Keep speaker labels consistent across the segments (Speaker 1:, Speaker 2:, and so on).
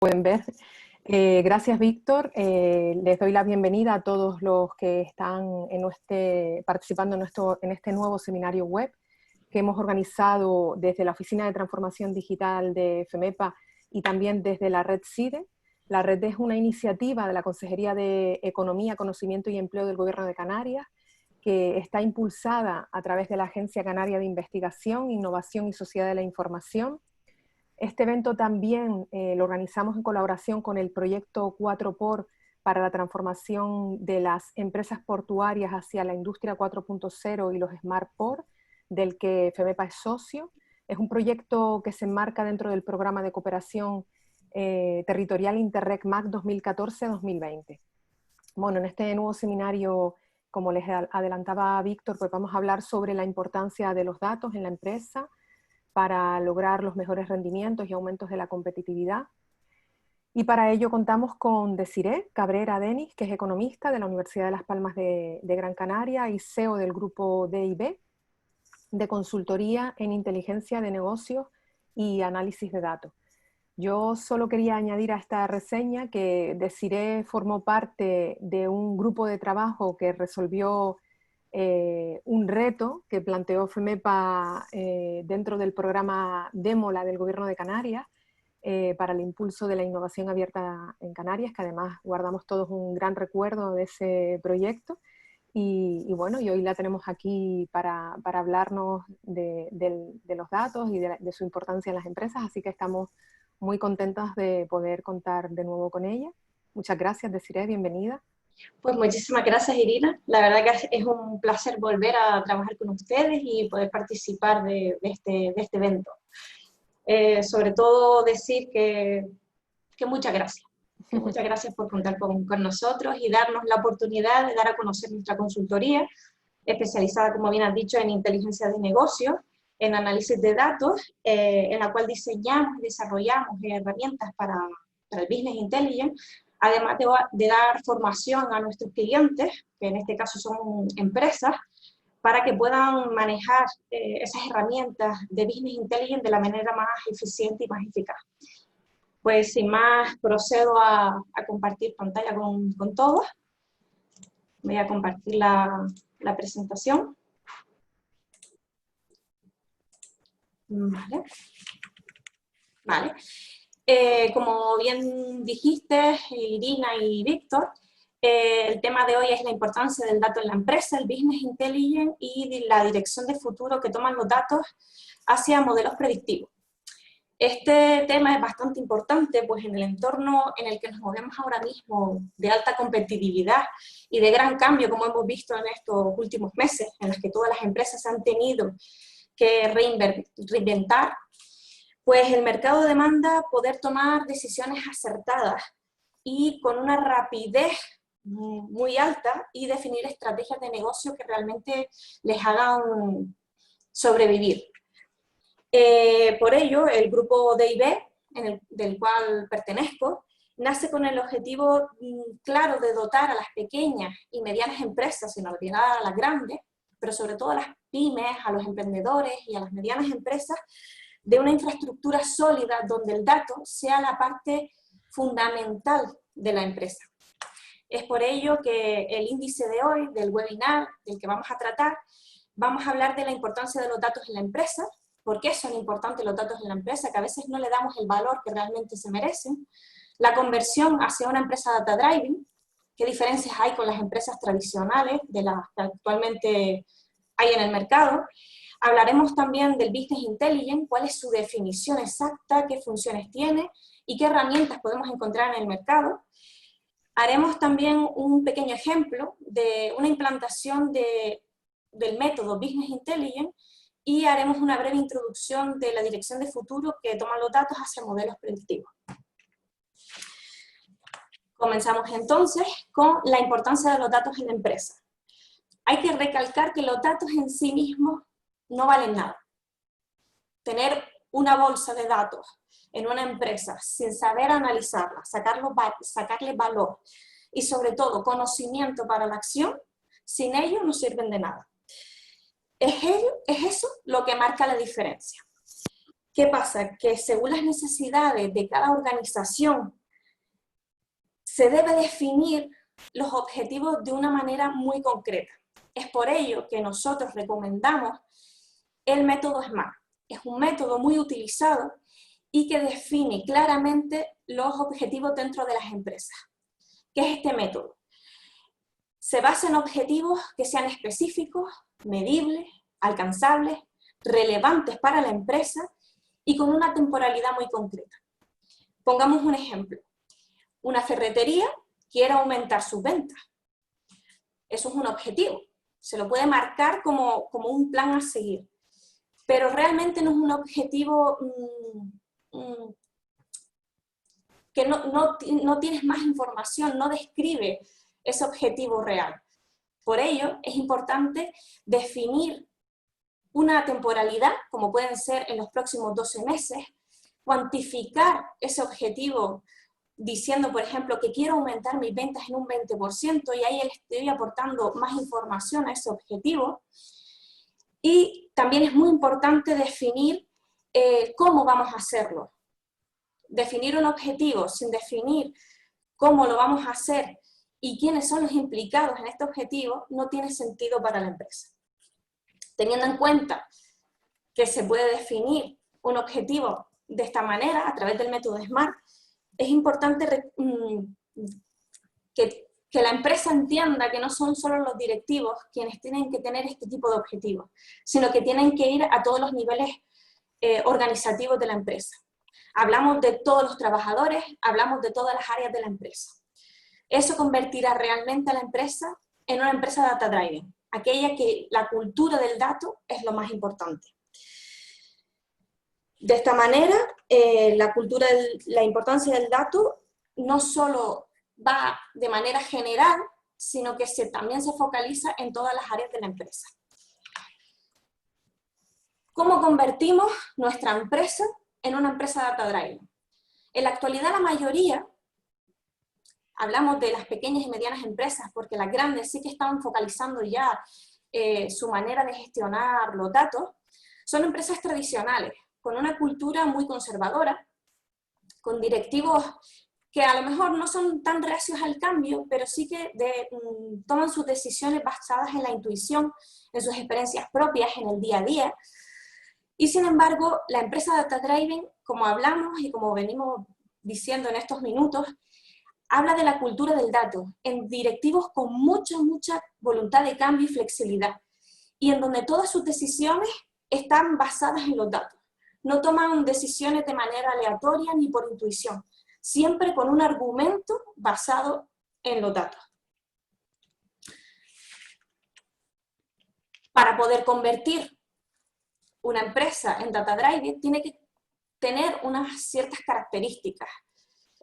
Speaker 1: Pueden ver. Gracias, Víctor. Les doy la bienvenida a todos los que están participando en este nuevo seminario web que hemos organizado desde la Oficina de Transformación Digital de FEMEPA y también desde la red CIDE. La red es una iniciativa de la Consejería de Economía, Conocimiento y Empleo del Gobierno de Canarias, que está impulsada a través de la Agencia Canaria de Investigación, Innovación y Sociedad de la Información. Este evento también lo organizamos en colaboración con el proyecto 4POR para la transformación de las empresas portuarias hacia la industria 4.0 y los Smart Port, del que FEMEPA es socio. Es un proyecto que se enmarca dentro del programa de cooperación territorial Interreg MAC 2014-2020. Bueno, en este nuevo seminario, como les adelantaba Víctor, pues vamos a hablar sobre la importancia de los datos en la empresa para lograr los mejores rendimientos y aumentos de la competitividad. Y para ello contamos con Desiré Cabrera Denis, que es economista de la Universidad de Las Palmas de Gran Canaria y CEO del grupo DIB, de consultoría en inteligencia de negocios y análisis de datos. Yo solo quería añadir a esta reseña que Desiré formó parte de un grupo de trabajo que resolvió un reto que planteó FEMEPA dentro del programa DEMOLA del Gobierno de Canarias para el impulso de la innovación abierta en Canarias, que además guardamos todos un gran recuerdo de ese proyecto. Y bueno, y hoy la tenemos aquí para hablarnos de los datos y de su importancia en las empresas, así que estamos muy contentas de poder contar de nuevo con ella. Muchas gracias, Desiré, bienvenida.
Speaker 2: Pues muchísimas gracias, Irina. La verdad que es un placer volver a trabajar con ustedes y poder participar de este evento. Sobre todo decir que muchas gracias. Muchas gracias por contar con nosotros y darnos la oportunidad de dar a conocer nuestra consultoría, especializada, como bien has dicho, en inteligencia de negocios, en análisis de datos, en la cual diseñamos y desarrollamos herramientas para el Business Intelligence, además de dar formación a nuestros clientes, que en este caso son empresas, para que puedan manejar esas herramientas de Business Intelligence de la manera más eficiente y más eficaz. Pues sin más, procedo a compartir pantalla con todos. Voy a compartir la presentación. Vale. Como bien dijiste, Irina y Víctor, el tema de hoy es la importancia del dato en la empresa, el Business Intelligence y la dirección de futuro que toman los datos hacia modelos predictivos. Este tema es bastante importante, pues en el entorno en el que nos movemos ahora mismo, de alta competitividad y de gran cambio, como hemos visto en estos últimos meses, en los que todas las empresas han tenido que reinventar, pues el mercado demanda poder tomar decisiones acertadas y con una rapidez muy alta y definir estrategias de negocio que realmente les hagan sobrevivir. Por ello, el grupo DIB, del cual pertenezco, nace con el objetivo claro de dotar a las pequeñas y medianas empresas, sin olvidar a las grandes, pero sobre todo a las pymes, a los emprendedores y a las medianas empresas, de una infraestructura sólida donde el dato sea la parte fundamental de la empresa. Es por ello que el índice de hoy, del webinar del que vamos a tratar, vamos a hablar de la importancia de los datos en la empresa, por qué son importantes los datos en la empresa, que a veces no le damos el valor que realmente se merecen, la conversión hacia una empresa data-driven, qué diferencias hay con las empresas tradicionales de las que actualmente hay en el mercado. Hablaremos también del Business Intelligence, cuál es su definición exacta, qué funciones tiene y qué herramientas podemos encontrar en el mercado. Haremos también un pequeño ejemplo de una implantación del método Business Intelligence y haremos una breve introducción de la dirección de futuro que toman los datos hacia modelos predictivos. Comenzamos entonces con la importancia de los datos en la empresa. Hay que recalcar que los datos en sí mismos no valen nada. Tener una bolsa de datos en una empresa sin saber analizarla, sacarle valor y sobre todo conocimiento para la acción, sin ello no sirven de nada. Es eso lo que marca la diferencia. ¿Qué pasa? Que según las necesidades de cada organización, se debe definir los objetivos de una manera muy concreta. Es por ello que nosotros recomendamos el método SMART. Es un método muy utilizado y que define claramente los objetivos dentro de las empresas. ¿Qué es este método? Se basa en objetivos que sean específicos, medibles, alcanzables, relevantes para la empresa y con una temporalidad muy concreta. Pongamos un ejemplo. Una ferretería quiere aumentar sus ventas. Eso es un objetivo. Se lo puede marcar como un plan a seguir. Pero realmente no es un objetivo que no tienes más información, no describe ese objetivo real. Por ello, es importante definir una temporalidad, como pueden ser en los próximos 12 meses, cuantificar ese objetivo diciendo, por ejemplo, que quiero aumentar mis ventas en un 20% y ahí le estoy aportando más información a ese objetivo. Y también es muy importante definir cómo vamos a hacerlo. Definir un objetivo sin definir cómo lo vamos a hacer y quiénes son los implicados en este objetivo no tiene sentido para la empresa. Teniendo en cuenta que se puede definir un objetivo de esta manera, a través del método SMART, es importante que la empresa entienda que no son solo los directivos quienes tienen que tener este tipo de objetivos, sino que tienen que ir a todos los niveles organizativos de la empresa. Hablamos de todos los trabajadores, hablamos de todas las áreas de la empresa. Eso convertirá realmente a la empresa en una empresa data-driven, aquella que la cultura del dato es lo más importante. De esta manera, la importancia del dato no solo va de manera general, sino que también se focaliza en todas las áreas de la empresa. ¿Cómo convertimos nuestra empresa en una empresa data-driven? En la actualidad la mayoría, hablamos de las pequeñas y medianas empresas, porque las grandes sí que están focalizando ya su manera de gestionar los datos, son empresas tradicionales, con una cultura muy conservadora, con directivos que a lo mejor no son tan reacios al cambio, pero sí que toman sus decisiones basadas en la intuición, en sus experiencias propias, en el día a día. Y sin embargo, la empresa data-driven, como hablamos y como venimos diciendo en estos minutos, habla de la cultura del dato, en directivos con mucha voluntad de cambio y flexibilidad, y en donde todas sus decisiones están basadas en los datos. No toman decisiones de manera aleatoria ni por intuición, siempre con un argumento basado en los datos. Para poder convertir una empresa en data-driven tiene que tener unas ciertas características.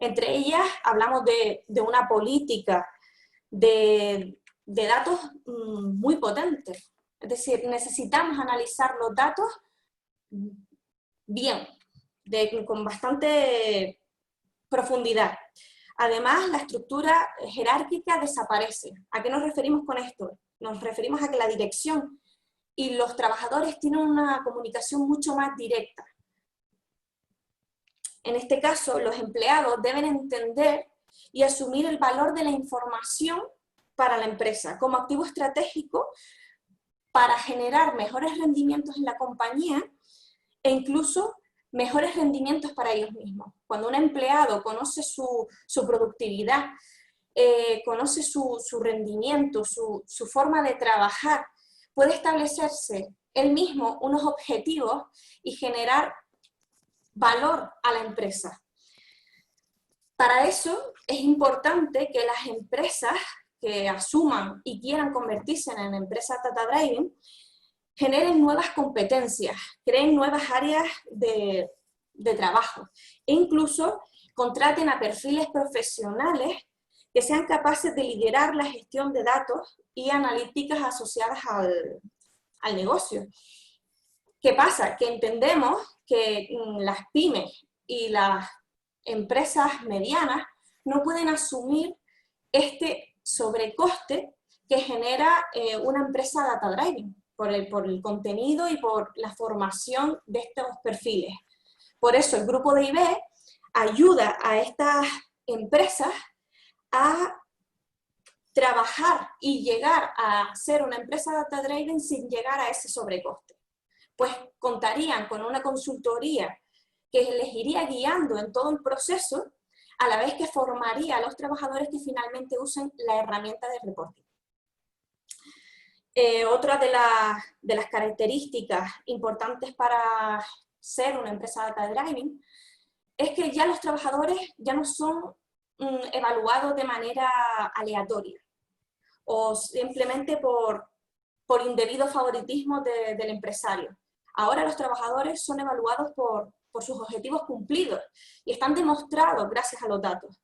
Speaker 2: Entre ellas hablamos de una política de datos muy potente. Es decir, necesitamos analizar los datos bien, con bastante profundidad. Además, la estructura jerárquica desaparece. ¿A qué nos referimos con esto? Nos referimos a que la dirección y los trabajadores tienen una comunicación mucho más directa. En este caso, los empleados deben entender y asumir el valor de la información para la empresa como activo estratégico para generar mejores rendimientos en la compañía e incluso mejores rendimientos para ellos mismos. Cuando un empleado conoce su productividad, conoce su rendimiento, su forma de trabajar, puede establecerse él mismo unos objetivos y generar valor a la empresa. Para eso es importante que las empresas que asuman y quieran convertirse en empresas data-driven generen nuevas competencias, creen nuevas áreas de trabajo e incluso contraten a perfiles profesionales que sean capaces de liderar la gestión de datos y analíticas asociadas al negocio. ¿Qué pasa? Que entendemos que las pymes y las empresas medianas no pueden asumir este sobrecoste que genera una empresa data-driven por el contenido y por la formación de estos perfiles. Por eso el grupo de IB ayuda a estas empresas a trabajar y llegar a ser una empresa data driven sin llegar a ese sobrecoste. Pues contarían con una consultoría que les iría guiando en todo el proceso, a la vez que formaría a los trabajadores que finalmente usen la herramienta de reporting. Otra de las características importantes para ser una empresa data driving es que ya los trabajadores ya no son evaluados de manera aleatoria o simplemente por indebido favoritismo del empresario. Ahora los trabajadores son evaluados por sus objetivos cumplidos y están demostrados gracias a los datos.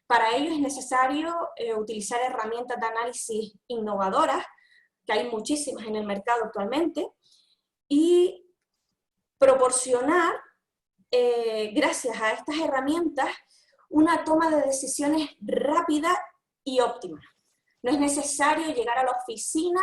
Speaker 2: Para ello es necesario utilizar herramientas de análisis innovadoras, que hay muchísimas en el mercado actualmente, y proporcionar, gracias a estas herramientas, una toma de decisiones rápida y óptima. No es necesario llegar a la oficina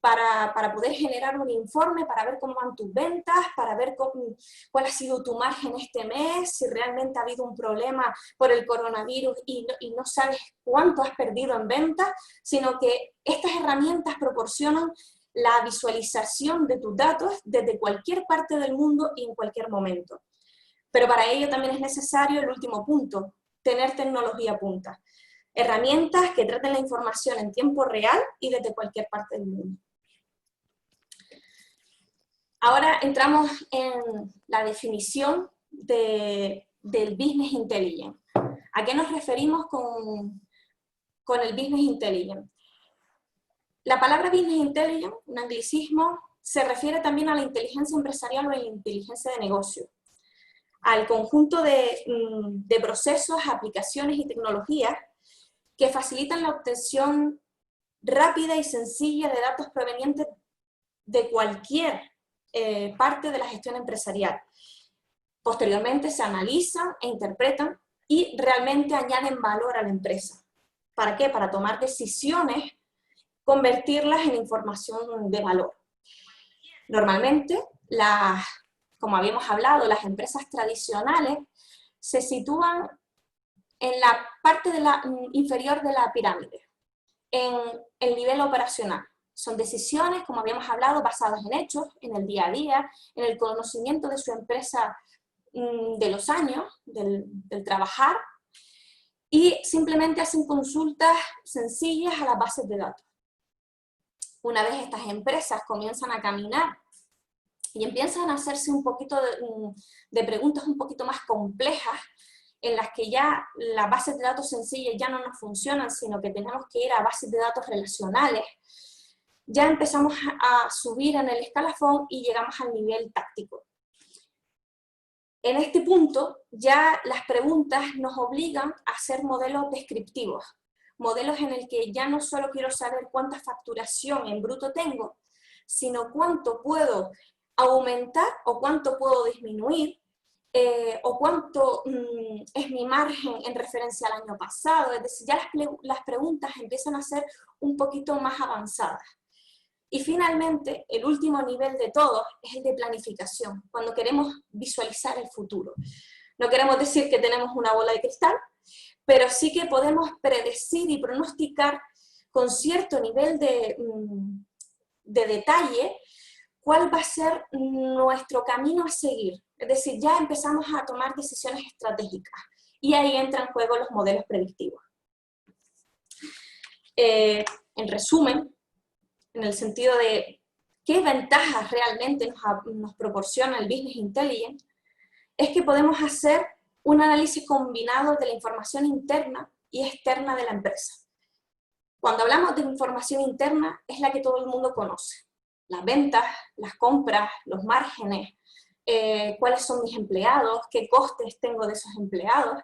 Speaker 2: para poder generar un informe, para ver cómo van tus ventas, para ver cuál ha sido tu margen este mes, si realmente ha habido un problema por el coronavirus y no sabes cuánto has perdido en ventas, sino que estas herramientas proporcionan la visualización de tus datos desde cualquier parte del mundo y en cualquier momento. Pero para ello también es necesario el último punto, tener tecnología punta. Herramientas que traten la información en tiempo real y desde cualquier parte del mundo. Ahora entramos en la definición del Business Intelligence. ¿A qué nos referimos con el Business Intelligence? La palabra Business Intelligence, un anglicismo, se refiere también a la inteligencia empresarial o a la inteligencia de negocio, al conjunto de procesos, aplicaciones y tecnologías que facilitan la obtención rápida y sencilla de datos provenientes de cualquier parte de la gestión empresarial. Posteriormente se analizan e interpretan y realmente añaden valor a la empresa. ¿Para qué? Para tomar decisiones, convertirlas en información de valor. Normalmente, como habíamos hablado, las empresas tradicionales se sitúan en la parte inferior de la pirámide, en el nivel operacional. Son decisiones, como habíamos hablado, basadas en hechos, en el día a día, en el conocimiento de su empresa de los años, del trabajar, y simplemente hacen consultas sencillas a las bases de datos. Una vez estas empresas comienzan a caminar y empiezan a hacerse un poquito de preguntas un poquito más complejas, en las que ya las bases de datos sencillas ya no nos funcionan, sino que tenemos que ir a bases de datos relacionales, ya empezamos a subir en el escalafón y llegamos al nivel táctico. En este punto, ya las preguntas nos obligan a hacer modelos descriptivos, modelos en el que ya no solo quiero saber cuánta facturación en bruto tengo, sino cuánto puedo aumentar o cuánto puedo disminuir, o cuánto es mi margen en referencia al año pasado. Es decir, ya las preguntas empiezan a ser un poquito más avanzadas. Y finalmente, el último nivel de todos es el de planificación, cuando queremos visualizar el futuro. No queremos decir que tenemos una bola de cristal, pero sí que podemos predecir y pronosticar con cierto nivel de detalle cuál va a ser nuestro camino a seguir. Es decir, ya empezamos a tomar decisiones estratégicas y ahí entran en juego los modelos predictivos. En resumen, en el sentido de qué ventajas realmente nos proporciona el Business Intelligence, es que podemos hacer un análisis combinado de la información interna y externa de la empresa. Cuando hablamos de información interna, es la que todo el mundo conoce. Las ventas, las compras, los márgenes, cuáles son mis empleados, qué costes tengo de esos empleados.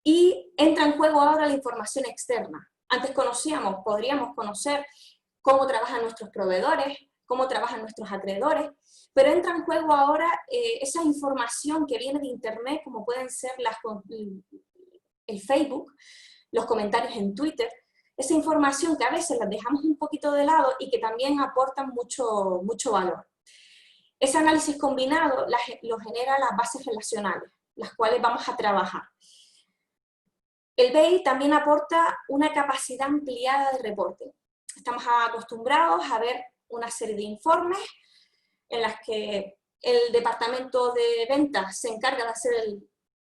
Speaker 2: Y entra en juego ahora la información externa. Antes podríamos conocer cómo trabajan nuestros proveedores, cómo trabajan nuestros acreedores, pero entra en juego ahora esa información que viene de internet, como pueden ser el Facebook, los comentarios en Twitter, esa información que a veces las dejamos un poquito de lado y que también aportan mucho valor. Ese análisis combinado lo genera las bases relacionales, las cuales vamos a trabajar. El BI también aporta una capacidad ampliada de reporte. Estamos acostumbrados a ver una serie de informes en las que el departamento de ventas se encarga de hacer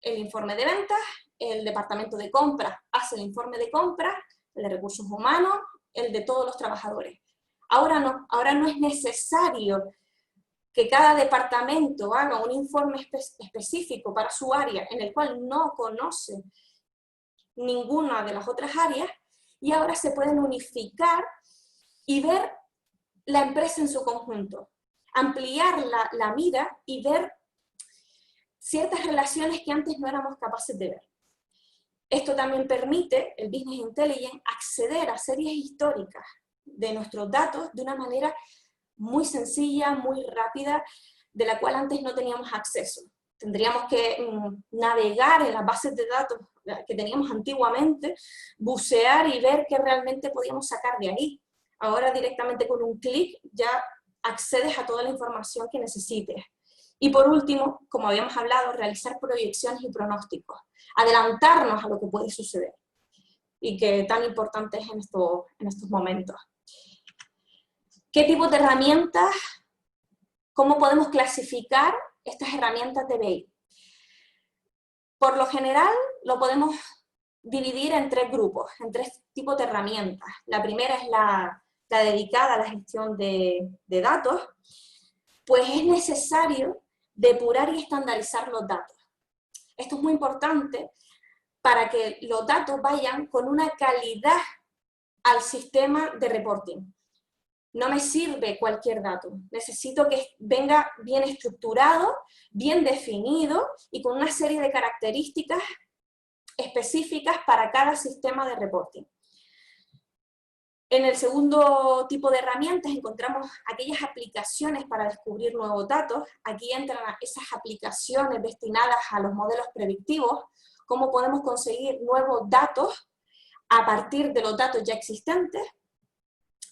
Speaker 2: el informe de ventas, el departamento de compras hace el informe de compras, el de recursos humanos, el de todos los trabajadores. Ahora no es necesario que cada departamento haga un informe específico para su área, en el cual no conoce ninguna de las otras áreas, y ahora se pueden unificar y ver la empresa en su conjunto, ampliar la mira y ver ciertas relaciones que antes no éramos capaces de ver. Esto también permite, el Business Intelligence, acceder a series históricas de nuestros datos de una manera muy sencilla, muy rápida, de la cual antes no teníamos acceso. Tendríamos que navegar en las bases de datos que teníamos antiguamente, bucear y ver qué realmente podíamos sacar de ahí. Ahora directamente con un clic ya accedes a toda la información que necesites. Y por último, como habíamos hablado, realizar proyecciones y pronósticos, adelantarnos a lo que puede suceder y que tan importante es en estos momentos. ¿Qué tipo de herramientas? ¿Cómo podemos clasificar estas herramientas de BI? Por lo general lo podemos dividir en tres grupos, en tres tipos de herramientas. La primera es la dedicada a la gestión de datos, pues es necesario depurar y estandarizar los datos. Esto es muy importante para que los datos vayan con una calidad al sistema de reporting. No me sirve cualquier dato, necesito que venga bien estructurado, bien definido y con una serie de características específicas para cada sistema de reporting. En el segundo tipo de herramientas encontramos aquellas aplicaciones para descubrir nuevos datos. Aquí entran esas aplicaciones destinadas a los modelos predictivos, cómo podemos conseguir nuevos datos a partir de los datos ya existentes.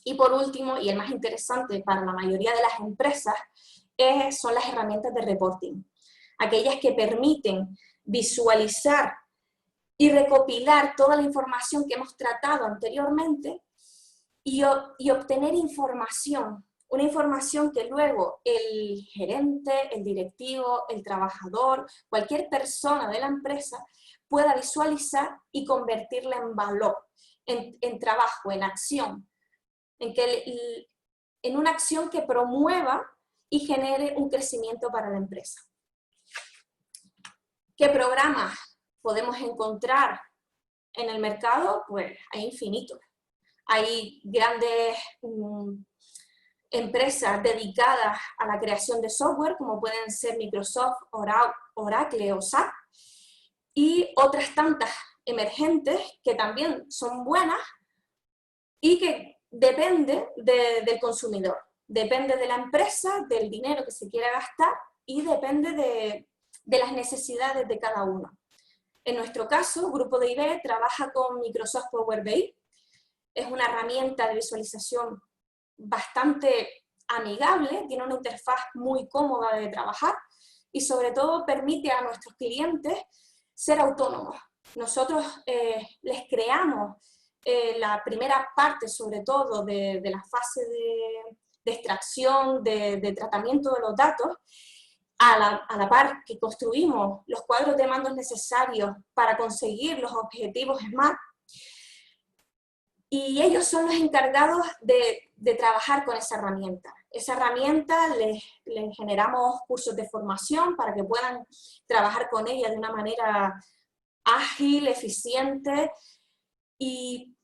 Speaker 2: Y por último, y el más interesante para la mayoría de las empresas, son las herramientas de reporting. Aquellas que permiten visualizar y recopilar toda la información que hemos tratado anteriormente y obtener información, una información que luego el gerente, el directivo, el trabajador, cualquier persona de la empresa pueda visualizar y convertirla en valor, en trabajo, en acción, en una acción que promueva y genere un crecimiento para la empresa. ¿Qué programas podemos encontrar en el mercado? Pues hay infinitos. Hay grandes empresas dedicadas a la creación de software, como pueden ser Microsoft, Oracle o SAP, y otras tantas emergentes que también son buenas y que depende del consumidor, depende de la empresa, del dinero que se quiera gastar y depende de las necesidades de cada uno. En nuestro caso, Grupo de IB trabaja con Microsoft Power BI. Es una herramienta de visualización bastante amigable, tiene una interfaz muy cómoda de trabajar y sobre todo permite a nuestros clientes ser autónomos. Nosotros les creamos la primera parte, sobre todo, de la fase de extracción, de tratamiento de los datos, a la par que construimos los cuadros de mandos necesarios para conseguir los objetivos SMART, y ellos son los encargados de trabajar con esa herramienta. Esa herramienta les generamos cursos de formación para que puedan trabajar con ella de una manera ágil, eficiente, y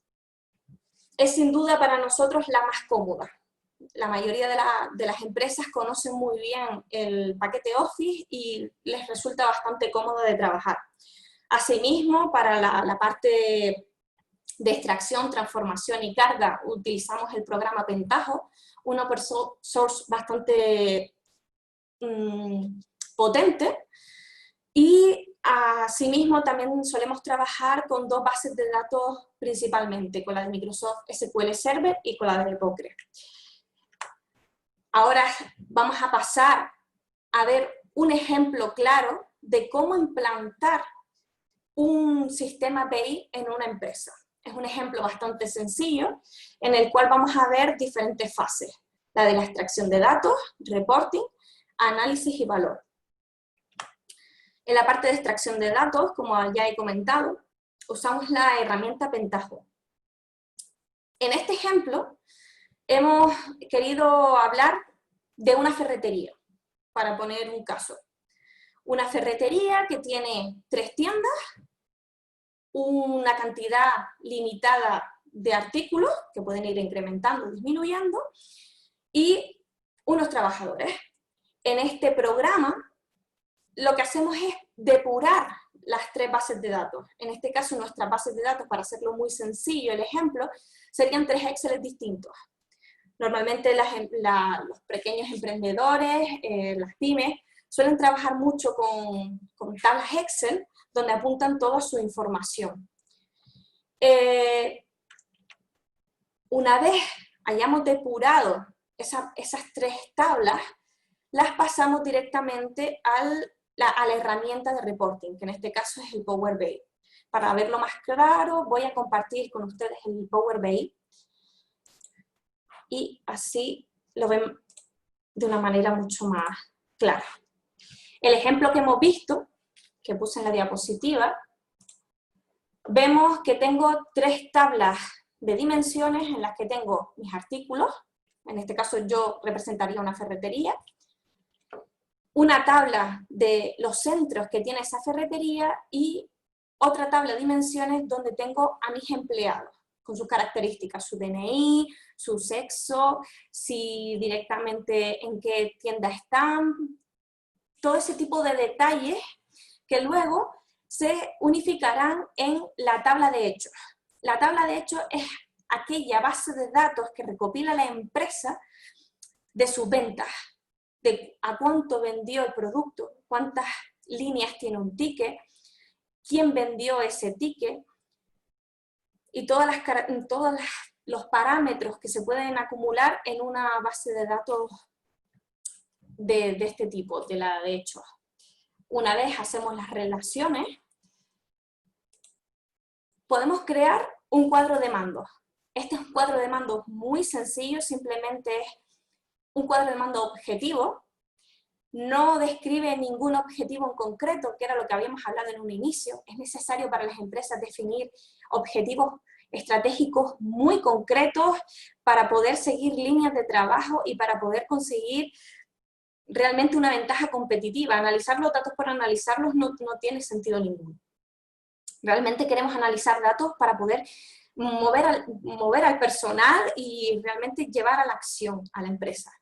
Speaker 2: es sin duda para nosotros la más cómoda. La mayoría de las empresas conocen muy bien el paquete Office y les resulta bastante cómodo de trabajar. Asimismo, para la parte de extracción, transformación y carga, utilizamos el programa Pentaho, un open source bastante potente, y asimismo también solemos trabajar con dos bases de datos principalmente, con la de Microsoft SQL Server y con la de Postgres. Ahora vamos a pasar a ver un ejemplo claro de cómo implantar un sistema BI en una empresa. Es un ejemplo bastante sencillo en el cual vamos a ver diferentes fases. La de la extracción de datos, reporting, análisis y valor. En la parte de extracción de datos, como ya he comentado, usamos la herramienta Pentaho. En este ejemplo, hemos querido hablar de una ferretería, para poner un caso. Una ferretería que tiene 3 tiendas, una cantidad limitada de artículos, que pueden ir incrementando o disminuyendo, y unos trabajadores. En este programa, lo que hacemos es depurar las 3 bases de datos. En este caso, nuestras bases de datos, para hacerlo muy sencillo, el ejemplo, serían 3 Excel distintos. Normalmente los pequeños emprendedores, las pymes, suelen trabajar mucho con tablas Excel, donde apuntan toda su información. Una vez hayamos depurado esas 3 tablas, las pasamos directamente a la herramienta de reporting, que en este caso es el Power BI. Para verlo más claro, voy a compartir con ustedes el Power BI, y así lo ven de una manera mucho más clara. El ejemplo que hemos visto, que puse en la diapositiva, vemos que tengo 3 tablas de dimensiones en las que tengo mis artículos. En este caso yo representaría una ferretería. Una tabla de los centros que tiene esa ferretería y otra tabla de dimensiones donde tengo a mis empleados, con sus características, su DNI, su sexo, si directamente en qué tienda están, todo ese tipo de detalles que luego se unificarán en la tabla de hechos. La tabla de hechos es aquella base de datos que recopila la empresa de sus ventas, de a cuánto vendió el producto, cuántas líneas tiene un ticket, quién vendió ese ticket, y todos los parámetros que se pueden acumular en una base de datos de este tipo, de la de hechos. Una vez hacemos las relaciones, podemos crear un cuadro de mandos. Este es un cuadro de mandos muy sencillo, simplemente es un cuadro de mando objetivo, no describe ningún objetivo en concreto, que era lo que habíamos hablado en un inicio. Es necesario para las empresas definir objetivos estratégicos muy concretos para poder seguir líneas de trabajo y para poder conseguir realmente una ventaja competitiva. Analizar los datos por analizarlos no tiene sentido ninguno. Realmente queremos analizar datos para poder mover al personal y realmente llevar a la acción a la empresa.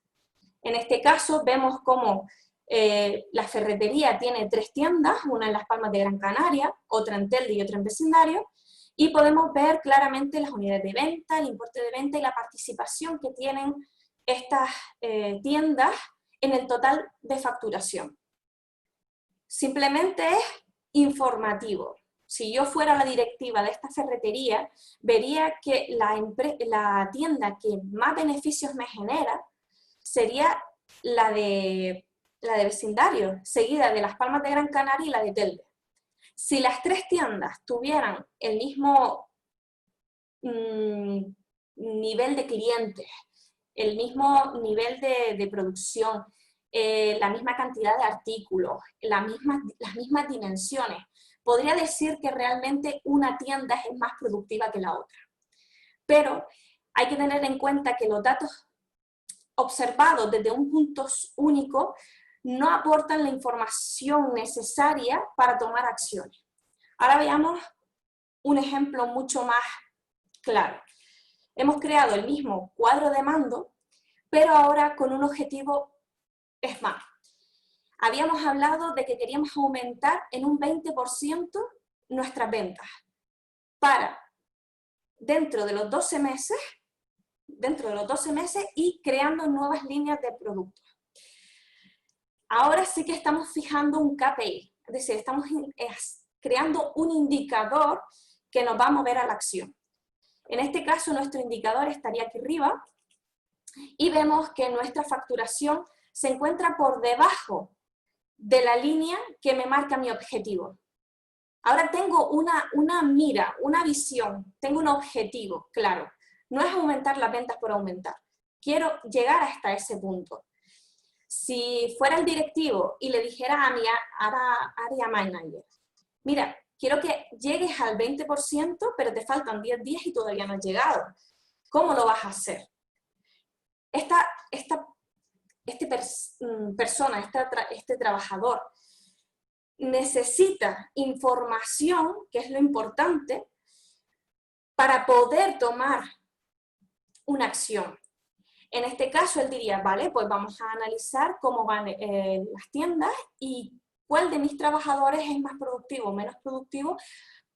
Speaker 2: En este caso vemos cómo la ferretería tiene 3 tiendas, una en Las Palmas de Gran Canaria, otra en Telde y otra en vecindario, y podemos ver claramente las unidades de venta, el importe de venta y la participación que tienen estas tiendas en el total de facturación. Simplemente es informativo. Si yo fuera la directiva de esta ferretería, vería que la tienda que más beneficios me genera sería la de vecindario, seguida de Las Palmas de Gran Canaria y la de Telde. Si las 3 tiendas tuvieran el mismo nivel de clientes, el mismo nivel de producción, la misma cantidad de artículos, las mismas dimensiones, podría decir que realmente una tienda es más productiva que la otra. Pero hay que tener en cuenta que los datos observados desde un punto único no aportan la información necesaria para tomar acciones. Ahora veamos un ejemplo mucho más claro. Hemos creado el mismo cuadro de mando, pero ahora con un objetivo SMART. Habíamos hablado de que queríamos aumentar en un 20% nuestras ventas para dentro de los 12 meses y creando nuevas líneas de productos. Ahora sí que estamos fijando un KPI, es decir, estamos creando un indicador que nos va a mover a la acción. En este caso, nuestro indicador estaría aquí arriba, y vemos que nuestra facturación se encuentra por debajo de la línea que me marca mi objetivo. Ahora tengo una mira, una visión, tengo un objetivo, claro. No es aumentar las ventas por aumentar. Quiero llegar hasta ese punto. Si fuera el directivo y le dijera a mi área manager, mira, quiero que llegues al 20%, pero te faltan 10 días y todavía no has llegado. ¿Cómo lo vas a hacer? Este trabajador necesita información, que es lo importante, para poder tomar una acción. En este caso, él diría, vale, pues vamos a analizar cómo van las tiendas y cuál de mis trabajadores es más productivo o menos productivo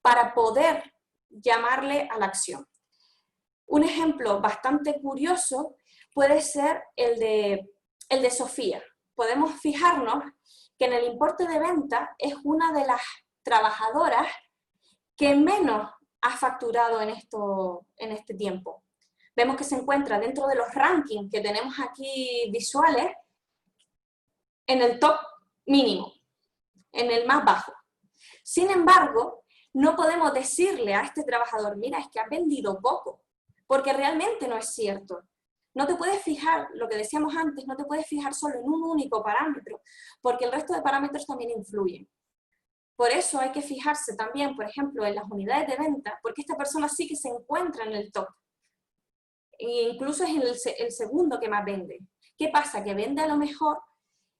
Speaker 2: para poder llamarle a la acción. Un ejemplo bastante curioso puede ser el de Sofía. Podemos fijarnos que en el importe de venta es una de las trabajadoras que menos ha facturado en este tiempo. Vemos que se encuentra dentro de los rankings que tenemos aquí visuales en el top mínimo, en el más bajo. Sin embargo, no podemos decirle a este trabajador, mira, es que has vendido poco, porque realmente no es cierto. No te puedes fijar, lo que decíamos antes, no te puedes fijar solo en un único parámetro, porque el resto de parámetros también influyen. Por eso hay que fijarse también, por ejemplo, en las unidades de venta, porque esta persona sí que se encuentra en el top. E incluso es el segundo que más vende. ¿Qué pasa? Que vende a lo mejor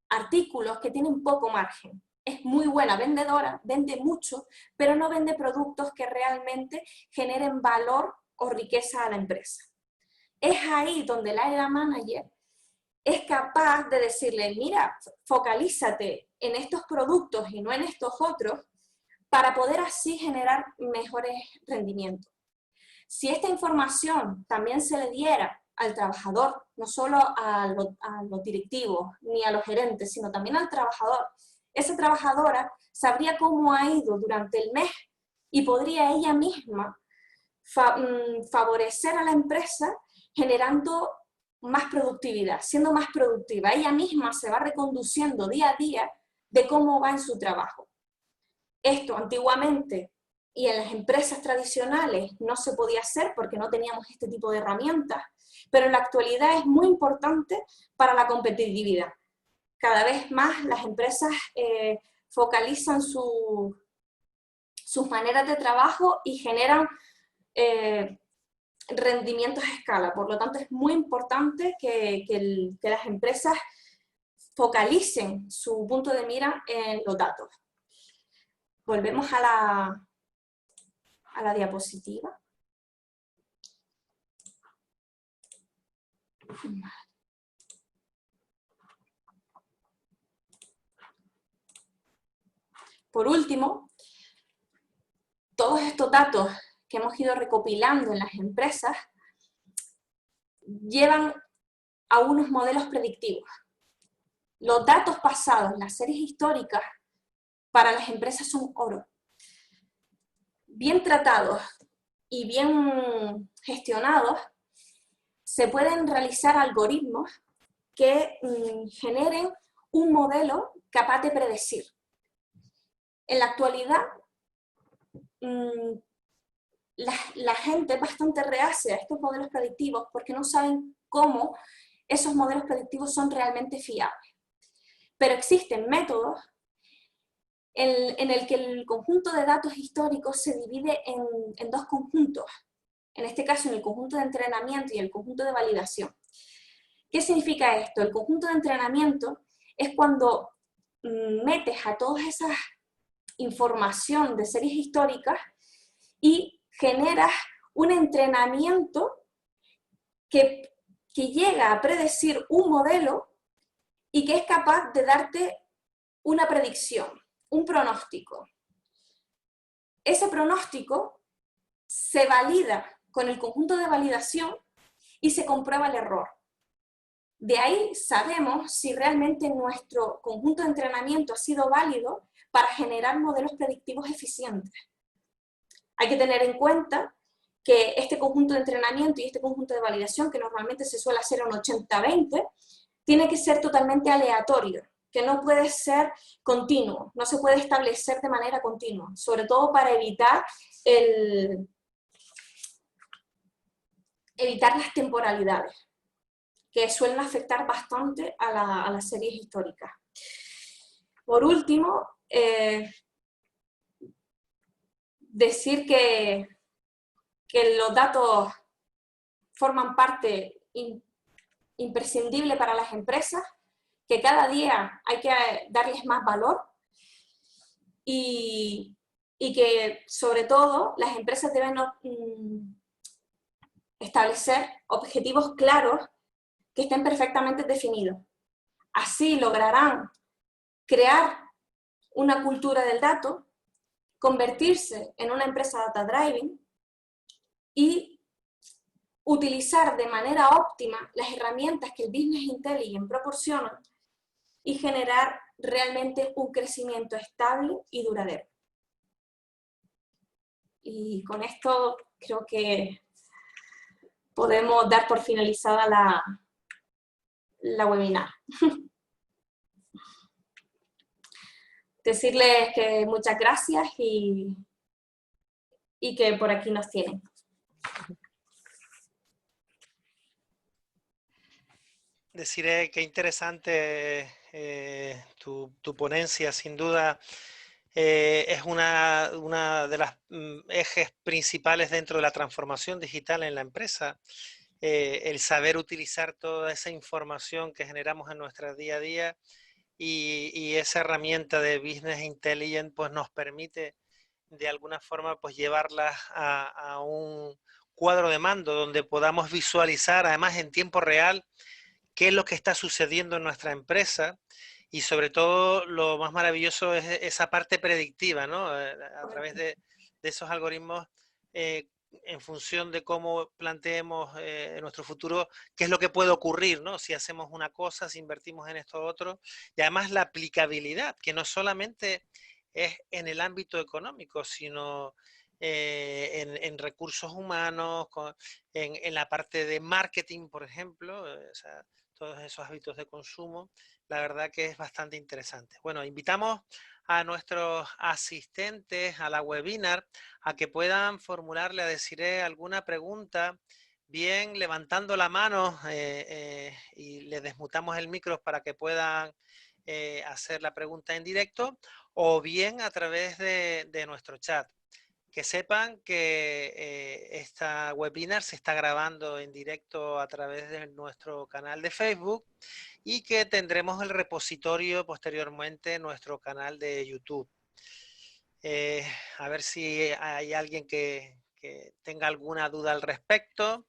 Speaker 2: artículos que tienen poco margen. Es muy buena vendedora, vende mucho, pero no vende productos que realmente generen valor o riqueza a la empresa. Es ahí donde el área manager es capaz de decirle, mira, focalízate en estos productos y no en estos otros, para poder así generar mejores rendimientos. Si esta información también se le diera al trabajador, no solo a los directivos ni a los gerentes, sino también al trabajador, esa trabajadora sabría cómo ha ido durante el mes y podría ella misma favorecer a la empresa generando más productividad, siendo más productiva. Ella misma se va reconduciendo día a día de cómo va en su trabajo. Esto antiguamente y en las empresas tradicionales no se podía hacer porque no teníamos este tipo de herramientas, pero en la actualidad es muy importante para la competitividad. Cada vez más las empresas focalizan sus maneras de trabajo y generan rendimientos a escala. Por lo tanto, es muy importante que las empresas focalicen su punto de mira en los datos. Volvemos a la diapositiva. Por último, todos estos datos que hemos ido recopilando en las empresas llevan a unos modelos predictivos. Los datos pasados, las series históricas, para las empresas son oro. Bien tratados y bien gestionados, se pueden realizar algoritmos que generen un modelo capaz de predecir. En la actualidad, la gente es bastante reacia a estos modelos predictivos porque no saben cómo esos modelos predictivos son realmente fiables. Pero existen métodos en el que el conjunto de datos históricos se divide en dos conjuntos. En este caso, en el conjunto de entrenamiento y el conjunto de validación. ¿Qué significa esto? El conjunto de entrenamiento es cuando metes a toda esa información de series históricas y generas un entrenamiento que llega a predecir un modelo y que es capaz de darte una predicción, un pronóstico. Ese pronóstico se valida con el conjunto de validación y se comprueba el error. De ahí sabemos si realmente nuestro conjunto de entrenamiento ha sido válido para generar modelos predictivos eficientes. Hay que tener en cuenta que este conjunto de entrenamiento y este conjunto de validación, que normalmente se suele hacer un 80-20, tiene que ser totalmente aleatorio, que no puede ser continuo, no se puede establecer de manera continua, sobre todo para evitar las temporalidades, que suelen afectar bastante a las series históricas. Por último, decir que los datos forman parte imprescindible para las empresas, que cada día hay que darles más valor y que, sobre todo, las empresas deben establecer objetivos claros que estén perfectamente definidos. Así lograrán crear una cultura del dato, convertirse en una empresa data driving y utilizar de manera óptima las herramientas que el Business Intelligence proporciona y generar realmente un crecimiento estable y duradero. Y con esto creo que podemos dar por finalizada la webinar. Decirles que muchas gracias y que por aquí nos tienen.
Speaker 3: Deciré que interesante tu ponencia, sin duda. Es una de las ejes principales dentro de la transformación digital en la empresa. El saber utilizar toda esa información que generamos en nuestro día a día y esa herramienta de Business Intelligence pues nos permite de alguna forma pues llevarlas a un cuadro de mando donde podamos visualizar además en tiempo real qué es lo que está sucediendo en nuestra empresa y sobre todo lo más maravilloso es esa parte predictiva, ¿no? A través de esos algoritmos, en función de cómo planteemos nuestro futuro, qué es lo que puede ocurrir, ¿no? Si hacemos una cosa, si invertimos en esto otro, y además la aplicabilidad, que no solamente es en el ámbito económico, sino en recursos humanos, en la parte de marketing, por ejemplo, o sea, todos esos hábitos de consumo, la verdad que es bastante interesante. Bueno, invitamos a nuestros asistentes a la webinar a que puedan formularle a Desiree alguna pregunta, bien levantando la mano y le desmutamos el micro para que puedan hacer la pregunta en directo, o bien a través de nuestro chat. Que sepan que esta webinar se está grabando en directo a través de nuestro canal de Facebook y que tendremos el repositorio posteriormente en nuestro canal de YouTube. A ver si hay alguien que tenga alguna duda al respecto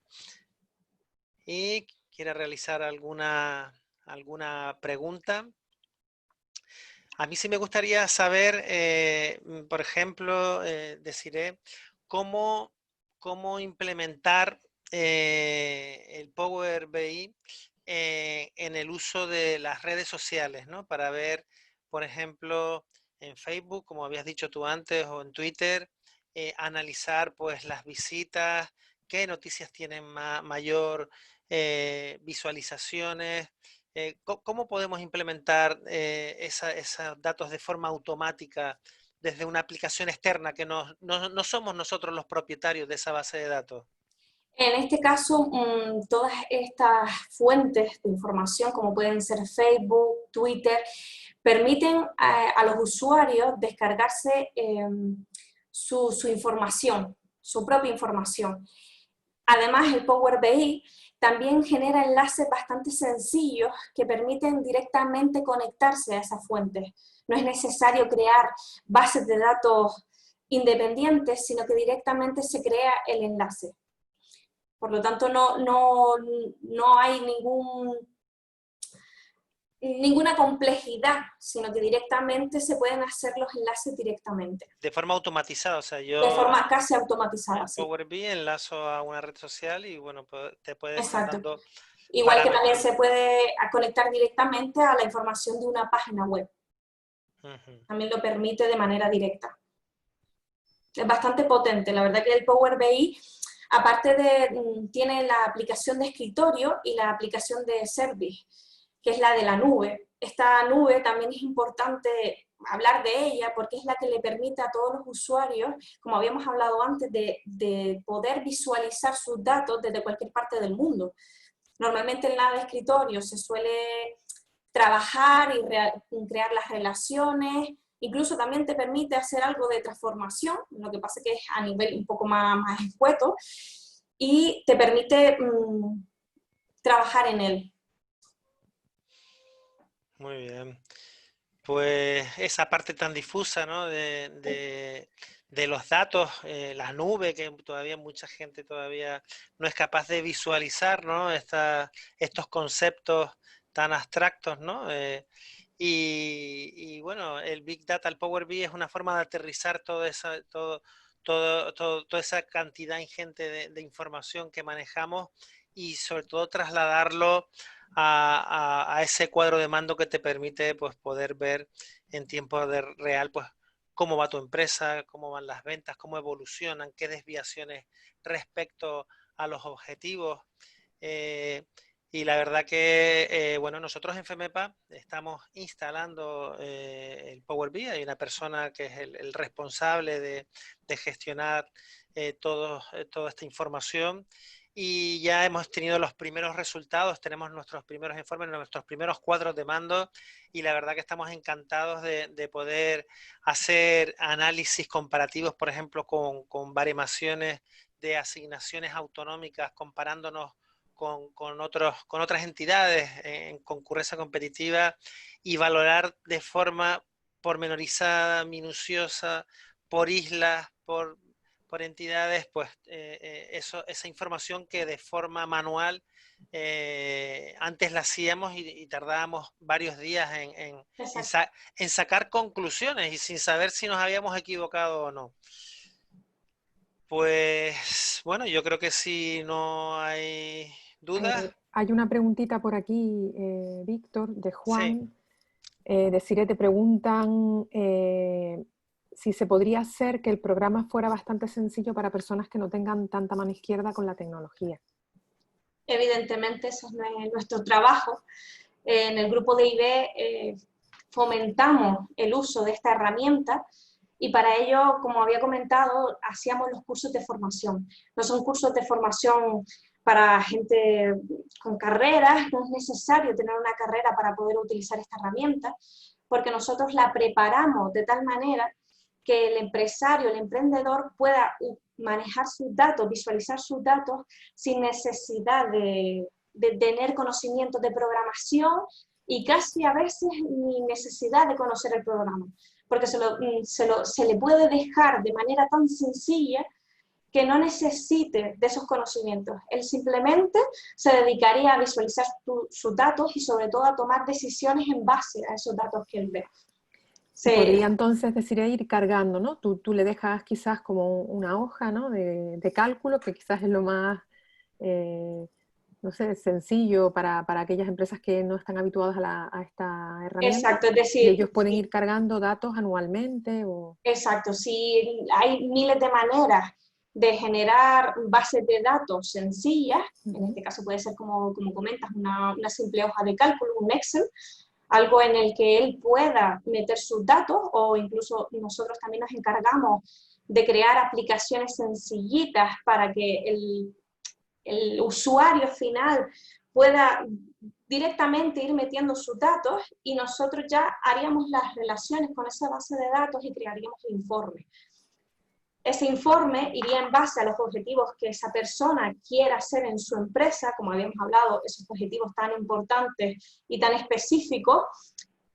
Speaker 3: y quiera realizar alguna pregunta. A mí sí me gustaría saber, por ejemplo, Desiree, cómo implementar el Power BI en el uso de las redes sociales, ¿no? Para ver, por ejemplo, en Facebook, como habías dicho tú antes, o en Twitter, analizar pues las visitas, qué noticias tienen mayor visualizaciones. ¿Cómo podemos implementar esos datos de forma automática desde una aplicación externa que no somos nosotros los propietarios de esa base de datos?
Speaker 2: En este caso, todas estas fuentes de información, como pueden ser Facebook, Twitter, permiten a los usuarios descargarse su información, su propia información. Además, el Power BI también genera enlaces bastante sencillos que permiten directamente conectarse a esas fuentes. No es necesario crear bases de datos independientes, sino que directamente se crea el enlace. Por lo tanto, no hay ninguna complejidad, sino que directamente se pueden hacer los enlaces directamente.
Speaker 3: De forma automatizada, o sea, yo...
Speaker 2: De forma casi automatizada,
Speaker 3: sí. Power BI enlazo a una red social y, bueno, te puede estar dando
Speaker 2: igual que también se puede conectar directamente a la información de una página web. También lo permite de manera directa. Es bastante potente, la verdad que el Power BI Aparte tiene la aplicación de escritorio y la aplicación de service, que es la de la nube. Esta nube también es importante hablar de ella porque es la que le permite a todos los usuarios, como habíamos hablado antes, de poder visualizar sus datos desde cualquier parte del mundo. Normalmente en la de escritorio se suele trabajar y crear las relaciones, incluso también te permite hacer algo de transformación, lo que pasa que es a nivel un poco más escueto, y te permite trabajar en él.
Speaker 3: Muy bien. Pues esa parte tan difusa, ¿no? de los datos, la nube, que todavía mucha gente todavía no es capaz de visualizar, ¿no? Estos conceptos tan abstractos, ¿no? Y bueno, el Big Data, el Power BI es una forma de aterrizar toda esa cantidad ingente de información que manejamos y sobre todo trasladarlo a ese cuadro de mando que te permite pues, poder ver en tiempo real pues, cómo va tu empresa, cómo van las ventas, cómo evolucionan, qué desviaciones respecto a los objetivos. Y la verdad que, bueno, nosotros en FEMEPA estamos instalando el Power BI. Hay una persona que es el responsable de gestionar toda esta información y ya hemos tenido los primeros resultados, tenemos nuestros primeros informes, nuestros primeros cuadros de mando y la verdad que estamos encantados de poder hacer análisis comparativos, por ejemplo, con baremaciones de asignaciones autonómicas, comparándonos con otras entidades en concurrencia competitiva y valorar de forma pormenorizada, minuciosa, por islas, por entidades, pues esa información que de forma manual antes la hacíamos y tardábamos varios días en sacar conclusiones y sin saber si nos habíamos equivocado o no. Pues bueno, yo creo que si no hay dudas.
Speaker 1: Hay una preguntita por aquí, Víctor, de
Speaker 3: Sí.
Speaker 1: Juan. Desiree, te preguntan si se podría hacer que el programa fuera bastante sencillo para personas que no tengan tanta mano izquierda con la tecnología.
Speaker 2: Evidentemente, ese es nuestro trabajo. En el grupo de IB fomentamos el uso de esta herramienta y para ello, como había comentado, hacíamos los cursos de formación. No son cursos de formación para gente con carreras, no es necesario tener una carrera para poder utilizar esta herramienta, porque nosotros la preparamos de tal manera que el empresario, el emprendedor pueda manejar sus datos, visualizar sus datos sin necesidad de tener conocimientos de programación y casi a veces ni necesidad de conocer el programa, porque se le puede dejar de manera tan sencilla que no necesite de esos conocimientos. Él simplemente se dedicaría a visualizar sus datos y sobre todo a tomar decisiones en base a esos datos que él ve.
Speaker 1: Podría entonces decir ir cargando, ¿no? Tú le dejas quizás como una hoja, ¿no? de cálculo, que quizás es lo más, no sé, sencillo para aquellas empresas que no están habituadas a esta herramienta.
Speaker 2: Exacto, es decir,
Speaker 1: y ellos pueden ir cargando datos anualmente.
Speaker 2: Exacto, sí, hay miles de maneras de generar bases de datos sencillas, en este caso puede ser, como comentas, una simple hoja de cálculo, un Excel, algo en el que él pueda meter sus datos, o incluso nosotros también nos encargamos de crear aplicaciones sencillitas para que el usuario final pueda directamente ir metiendo sus datos y nosotros ya haríamos las relaciones con esa base de datos y crearíamos el informe. Ese informe iría en base a los objetivos que esa persona quiera hacer en su empresa, como habíamos hablado, esos objetivos tan importantes y tan específicos,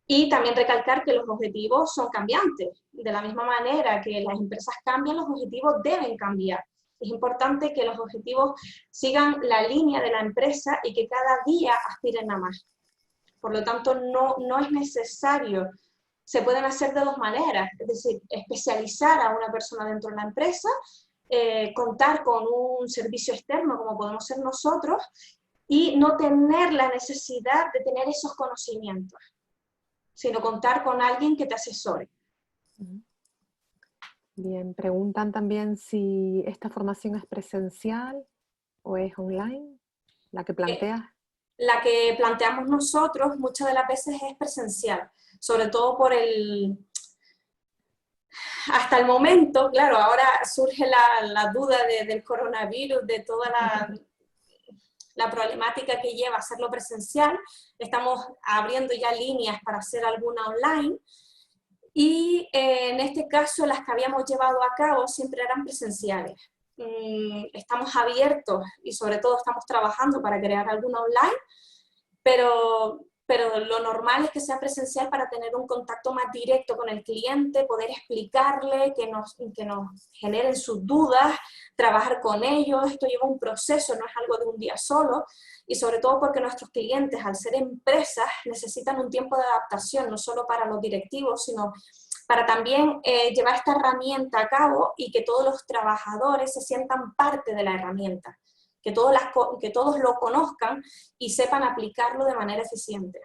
Speaker 2: y también recalcar que los objetivos son cambiantes. De la misma manera que las empresas cambian, los objetivos deben cambiar. Es importante que los objetivos sigan la línea de la empresa y que cada día aspiren a más. Por lo tanto, no es necesario. Se pueden hacer de dos maneras, es decir, especializar a una persona dentro de la empresa, contar con un servicio externo como podemos ser nosotros y no tener la necesidad de tener esos conocimientos, sino contar con alguien que te asesore.
Speaker 1: Bien, preguntan también si esta formación es presencial o es online, la que planteas.
Speaker 2: La que planteamos nosotros muchas de las veces es presencial, sobre todo por hasta el momento, claro, ahora surge la duda del coronavirus, de toda la problemática que lleva hacerlo presencial. Estamos abriendo ya líneas para hacer alguna online, y en este caso las que habíamos llevado a cabo siempre eran presenciales. Estamos abiertos y sobre todo estamos trabajando para crear alguna online, pero lo normal es que sea presencial para tener un contacto más directo con el cliente, poder explicarle, que nos generen sus dudas, trabajar con ellos. Esto lleva un proceso, no es algo de un día solo, y sobre todo porque nuestros clientes, al ser empresas, necesitan un tiempo de adaptación, no solo para los directivos, sino para también llevar esta herramienta a cabo y que todos los trabajadores se sientan parte de la herramienta. Que todos lo conozcan y sepan aplicarlo de manera eficiente.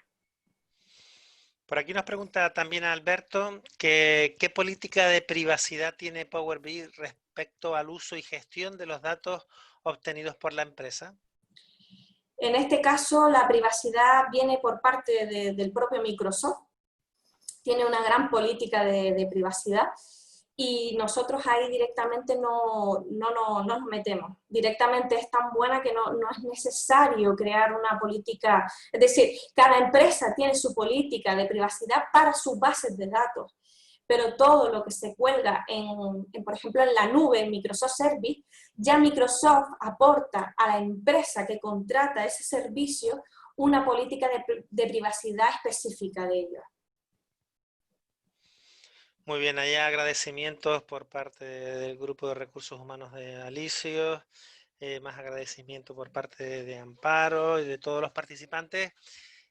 Speaker 3: Por aquí nos pregunta también Alberto que qué política de privacidad tiene Power BI respecto al uso y gestión de los datos obtenidos por la empresa.
Speaker 2: En este caso, la privacidad viene por parte del propio Microsoft. Tiene una gran política de privacidad, y nosotros ahí directamente no nos metemos. Directamente es tan buena que no es necesario crear una política. Es decir, cada empresa tiene su política de privacidad para sus bases de datos, pero todo lo que se cuelga por ejemplo, en la nube, en Microsoft Service, ya Microsoft aporta a la empresa que contrata ese servicio una política de privacidad específica de ellos.
Speaker 3: Muy bien, hay agradecimientos por parte del Grupo de Recursos Humanos de Alicios, más agradecimiento por parte de Amparo y de todos los participantes.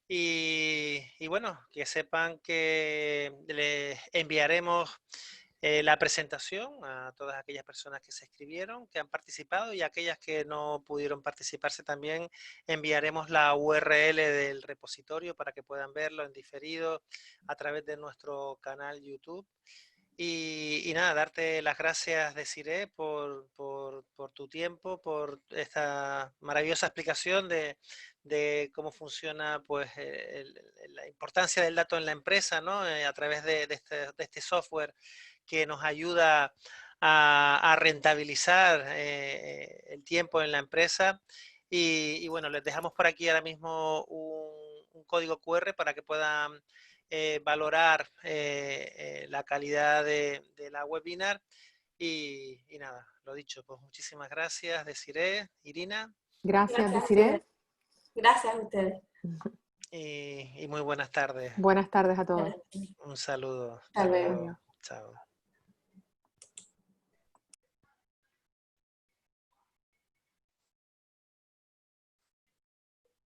Speaker 3: Y bueno, que sepan que les enviaremos la presentación a todas aquellas personas que se inscribieron, que han participado, y aquellas que no pudieron participarse también enviaremos la URL del repositorio para que puedan verlo en diferido a través de nuestro canal YouTube. Y nada, darte las gracias, Desiree, por tu tiempo, por esta maravillosa explicación de cómo funciona pues, la importancia del dato en la empresa, ¿no? A través de este software que nos ayuda a rentabilizar el tiempo en la empresa. Y bueno, les dejamos por aquí ahora mismo un código QR para que puedan valorar la calidad de la webinar. Y nada, lo dicho, pues muchísimas gracias, Desiree, Irina.
Speaker 1: Gracias,
Speaker 2: Gracias a
Speaker 1: Desiree.
Speaker 2: ustedes. Gracias a ustedes.
Speaker 3: Y muy buenas tardes.
Speaker 1: Buenas tardes a todos.
Speaker 3: Un saludo.
Speaker 2: Hasta luego.
Speaker 3: Chao.